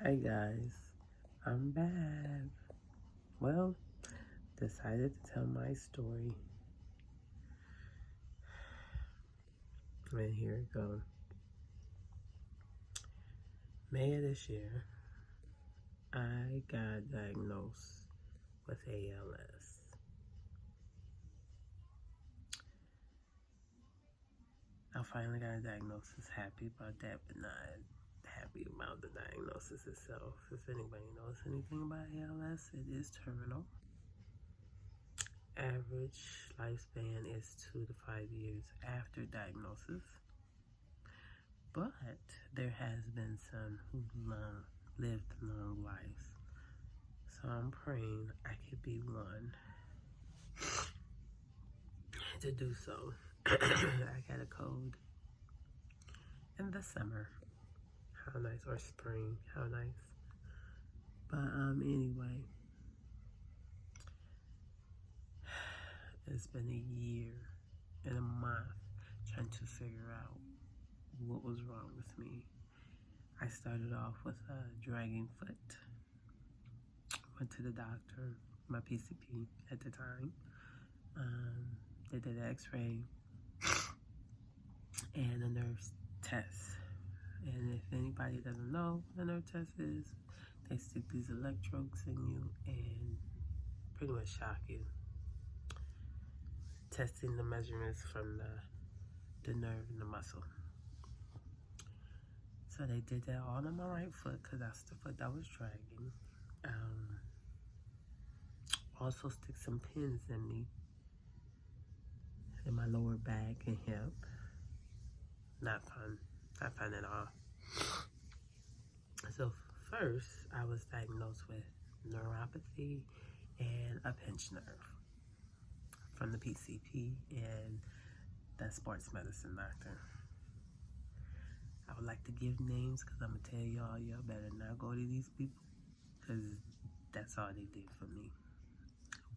Hi guys, I'm back. Well, decided to tell my story. And here it goes. May of this year, I got diagnosed with ALS. I finally got a diagnosis. Happy about that, but not happy about the diagnosis itself. If anybody knows anything about ALS, it is terminal. Average lifespan is 2 to 5 years after diagnosis. But there has been some who lived long lives. So I'm praying I could be one to do so. I got a cold in the summer. How nice. Or spring. How nice. But anyway, it's been a year and a month trying to figure out what was wrong with me. I started off with a dragging foot. Went to the doctor, my PCP at the time. They did an x-ray and a nerve test. And if anybody doesn't know what a nerve test is, they stick these electrodes in you and pretty much shock you, testing the measurements from the nerve and the muscle. So they did that all on my right foot because that's the foot that was dragging. Also stick some pins in me, in my lower back and hip. Not fun. Not fun at all. So first, I was diagnosed with neuropathy and a pinched nerve from the PCP and the sports medicine doctor. I would like to give names because I'm going to tell y'all better not go to these people because that's all they did for me.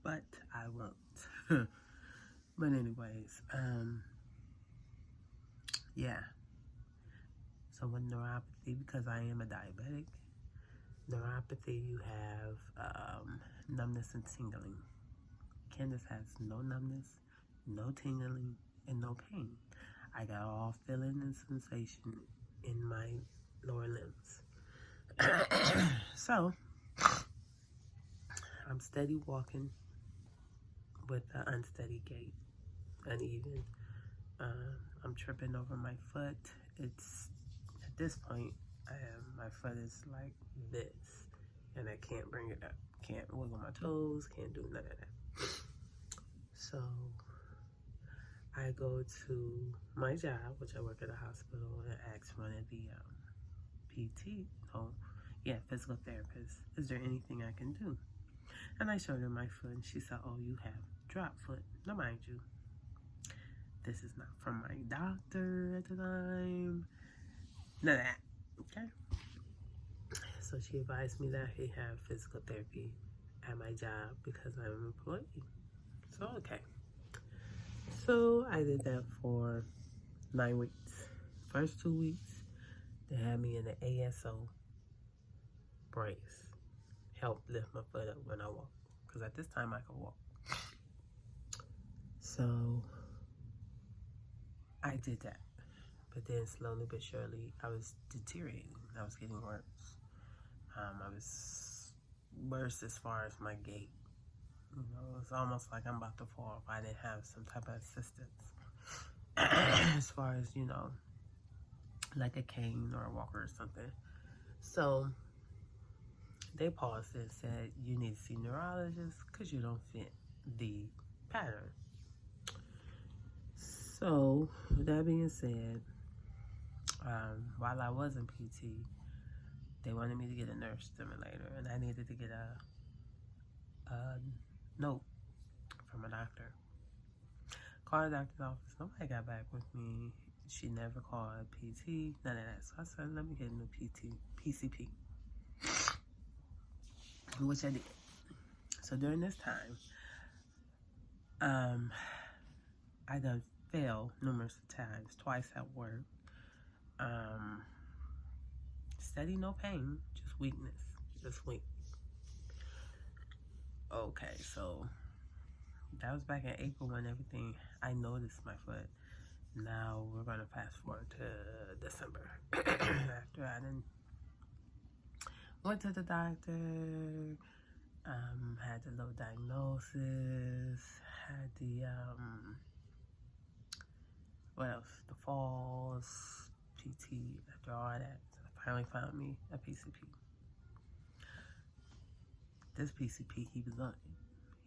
But I won't. But anyways, yeah. So with neuropathy, because I am a diabetic, neuropathy, you have numbness and tingling. Candace has no numbness, no tingling, and no pain. I got all feeling and sensation in my lower limbs. So, I'm steady walking with an unsteady gait, uneven. I'm tripping over my foot. It's, at this point, my foot is like this, and I can't bring it up. Can't wiggle my toes, can't do none of that. So, I go to my job, which I work at a hospital, and ask one of the physical therapist, is there anything I can do? And I showed her my foot, and she said, oh, you have drop foot. Now, mind you, this is not from my doctor at the time. None of that, okay? So she advised me that I could have physical therapy at my job because I'm an employee. So, okay. So I did that for 9 weeks. First 2 weeks, they had me in the ASO brace. Help lift my foot up when I walk. Because at this time, I could walk. So I did that. But then slowly but surely, I was deteriorating. I was getting worse. I was worse as far as my gait. You know, it was almost like I'm about to fall if I didn't have some type of assistance. As far as, you know, like a cane or a walker or something. So they paused and said, you need to see a neurologist because you don't fit the pattern. So, with that being said, while I was in PT, they wanted me to get a nerve stimulator, and I needed to get a note from a doctor. Called the doctor's office. Nobody got back with me. She never called PT, none of that. So I said, let me get a new PCP, which I did. So during this time, I done failed numerous times, twice at work. Steady, no pain, just just weakness, just weak. Okay, so that was back in April when everything, I noticed my foot. Now we're gonna fast forward to December. After I done went to the doctor, had the low diagnosis, had the what else? The falls, PT. After all that, finally found me a PCP. This PCP, he was on it.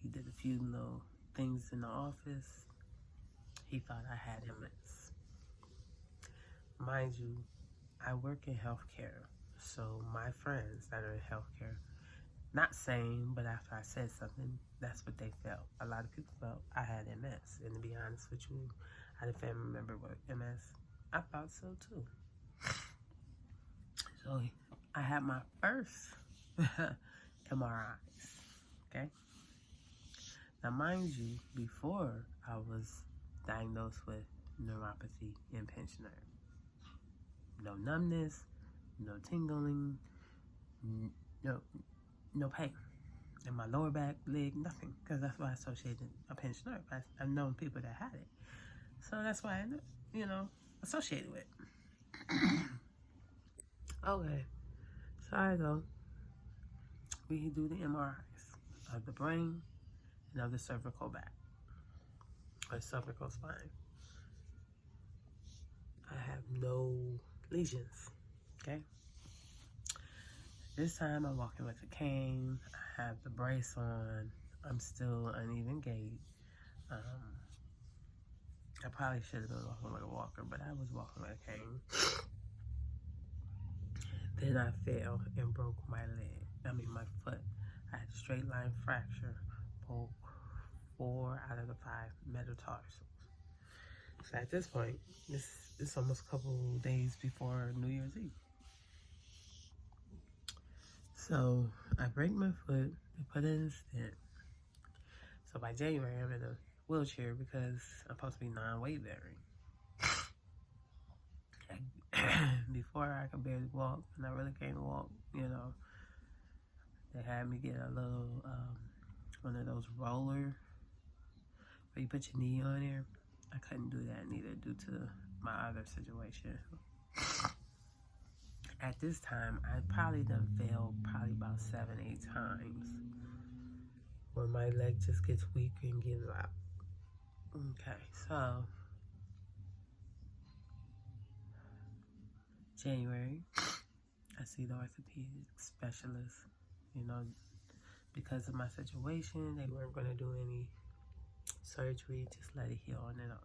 He did a few little things in the office. He thought I had MS. Mind you, I work in healthcare, so my friends that are in healthcare, not saying, but after I said something, that's what they felt. A lot of people felt I had MS, and to be honest with you, I had a family member with MS. I thought so too. So I had my first MRIs, okay? Now mind you, before I was diagnosed with neuropathy and pinched nerve. No numbness, no tingling, no pain in my lower back, leg, nothing. Because that's why I associated a pinched nerve. I've known people that had it. So that's why I, associated with it. Okay, so I go. We do the MRIs of the brain and of the cervical back, or cervical spine. I have no lesions, okay? This time I'm walking with a cane. I have the brace on. I'm still uneven gait. I probably should have been walking with a walker, but I was walking with a cane. Then I fell and broke my foot. I had a straight line fracture, broke 4 out of the 5 metatarsals. So at this point, it's almost a couple days before New Year's Eve. So I break my foot, they put in a stent. So by January, I'm in a wheelchair because I'm supposed to be non-weight bearing. Before I could barely walk, and I really can't walk, they had me get a little, one of those roller where you put your knee on there. I couldn't do that neither due to my other situation. At this time, I probably done failed about 7-8 times where my leg just gets weak and gives up. Okay, so January, I see the orthopedic specialist. Because of my situation, they weren't going to do any surgery, just let it heal on and on.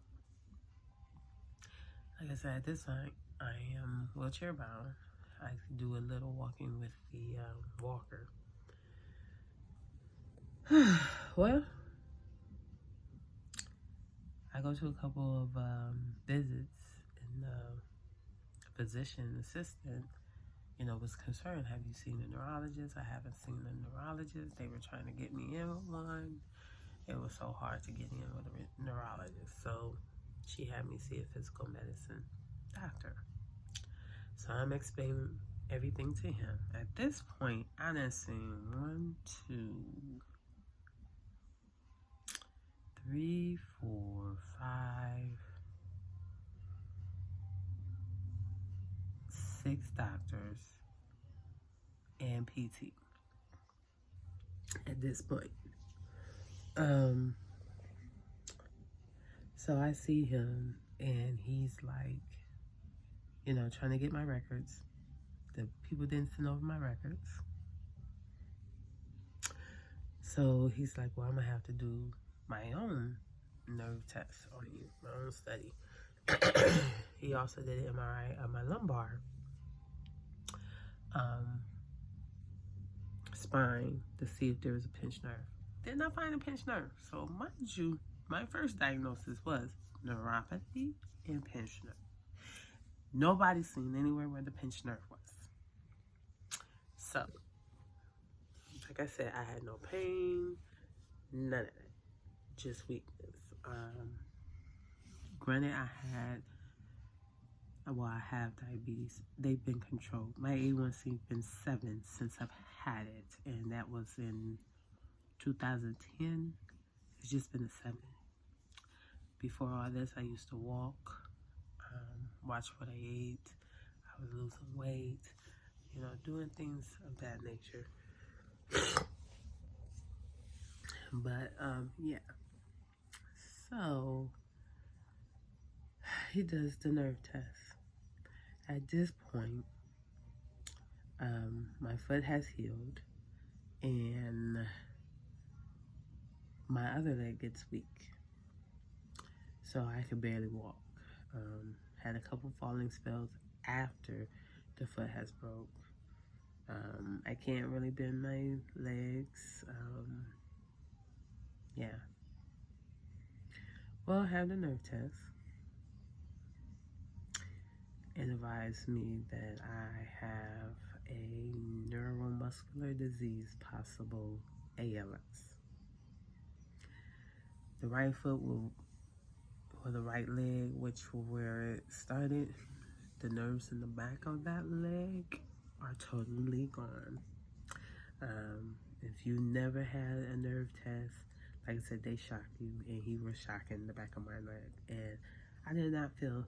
Like I said, at this point, I am wheelchair bound. I do a little walking with the walker. Well, I go to a couple of visits, and the physician assistant, was concerned. Have you seen a neurologist? I haven't seen a neurologist. They were trying to get me in with one. It was so hard to get in with a neurologist. So she had me see a physical medicine doctor. So I'm explaining everything to him. At this point, I done seen 1, 2, 3, 4, 5, 6 doctors and PT at this point. So I see him and he's like, trying to get my records. The people didn't send over my records. So he's like, well, I'm gonna have to do my own nerve test on you, my own study. He also did an MRI of my lumbar spine to see if there was a pinched nerve. Did not find a pinched nerve. So mind you, my first diagnosis was neuropathy and pinched nerve. Nobody's seen anywhere where the pinched nerve was. So, like I said, I had no pain, none of that, just weakness. Granted, I had well, I have diabetes. They've been controlled. My A1C been 7 since I've had it, and that was in 2010. It's just been a 7. Before all this, I used to walk, watch what I ate. I was losing weight, doing things of that nature. But, yeah. So, he does the nerve test. At this point, my foot has healed, and my other leg gets weak. So I could barely walk. Had a couple falling spells after the foot has broke. I can't really bend my legs. Yeah. Well, I had the nerve test. It advised me that I have a neuromuscular disease, possible ALS. The right foot or the right leg, which where it started, the nerves in the back of that leg are totally gone. If you never had a nerve test, like I said, they shock you, and he was shocking the back of my leg, and I did not feel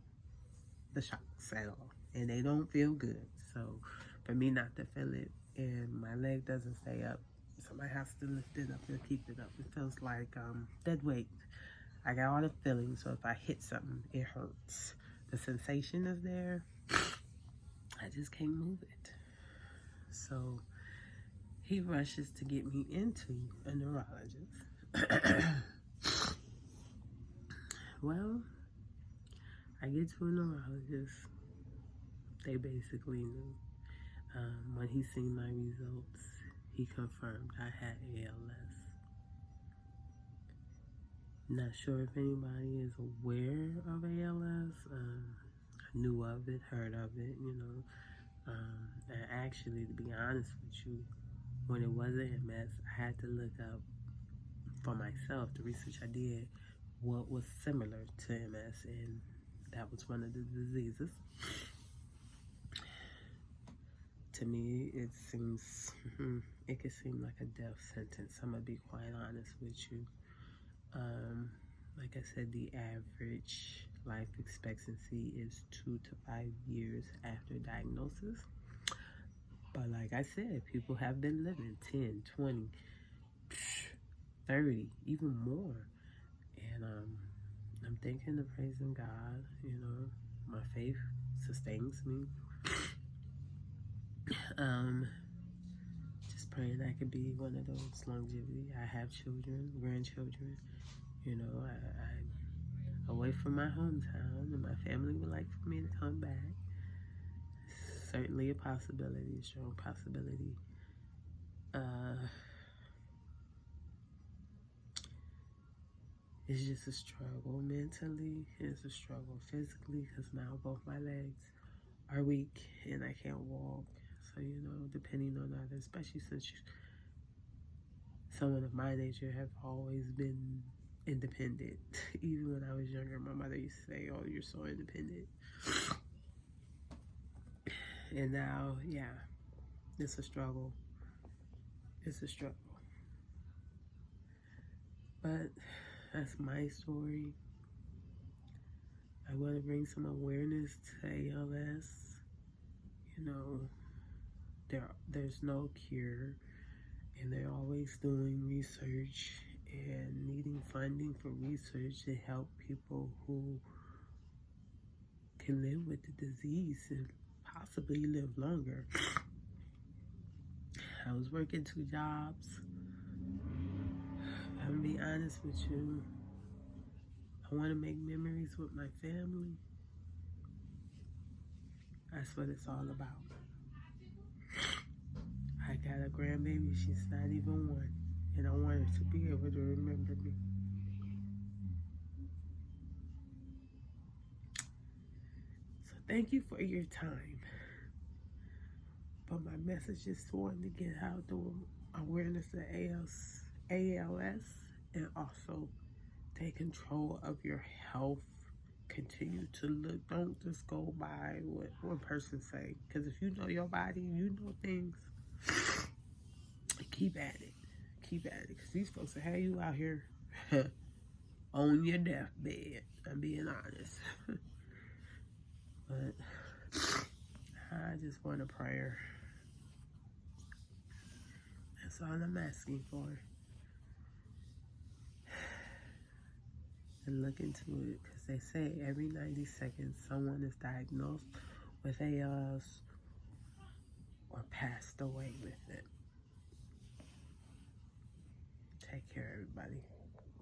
the shocks at all, and they don't feel good. So for me not to feel it, and my leg doesn't stay up, somebody has to lift it up and keep it up. It feels like dead weight. I got all the feelings, so if I hit something, it hurts. The sensation is there. I just can't move it. So he rushes to get me into a neurologist. Well, I get to a neurologist. They basically knew. When he seen my results, he confirmed I had ALS. Not sure if anybody is aware of ALS. I knew of it, heard of it, And actually, to be honest with you, when it wasn't MS, I had to look up for myself, the research I did, what was similar to MS, and that was one of the diseases. To me, it could seem like a death sentence. I'm gonna be quite honest with you. Like I said, the average life expectancy is 2 to 5 years after diagnosis. But like I said, people have been living 10, 20, 30, even more. And I'm thinking of praising God, my faith sustains me. Just praying I could be one of those longevity. I have children, grandchildren, I away from my hometown, and my family would like for me to come back. Certainly a possibility, a strong possibility. It's just a struggle mentally. It's a struggle physically, because now both my legs are weak and I can't walk. So, depending on others, especially since someone of my nature have always been independent. Even when I was younger, my mother used to say, "Oh, you're so independent." And now, yeah, it's a struggle. It's a struggle. But that's my story. I want to bring some awareness to ALS. There's no cure, and they're always doing research and needing funding for research to help people who can live with the disease and possibly live longer. I was working 2 jobs. I'm gonna be honest with you. I want to make memories with my family. That's what it's all about. I got a grandbaby. She's not even 1. And I want her to be able to remember me. So thank you for your time. But my message is wanting to get out the awareness of ALS, and also take control of your health continue to look. Don't just go by what one person say. Because if you know your body, you know things. Keep at it. Keep at it. Because these folks will have you out here on your deathbed. I'm being honest. But I just want a prayer. That's all I'm asking for. And look into it, because they say every 90 seconds someone is diagnosed with ALS or passed away with it. Take care, everybody.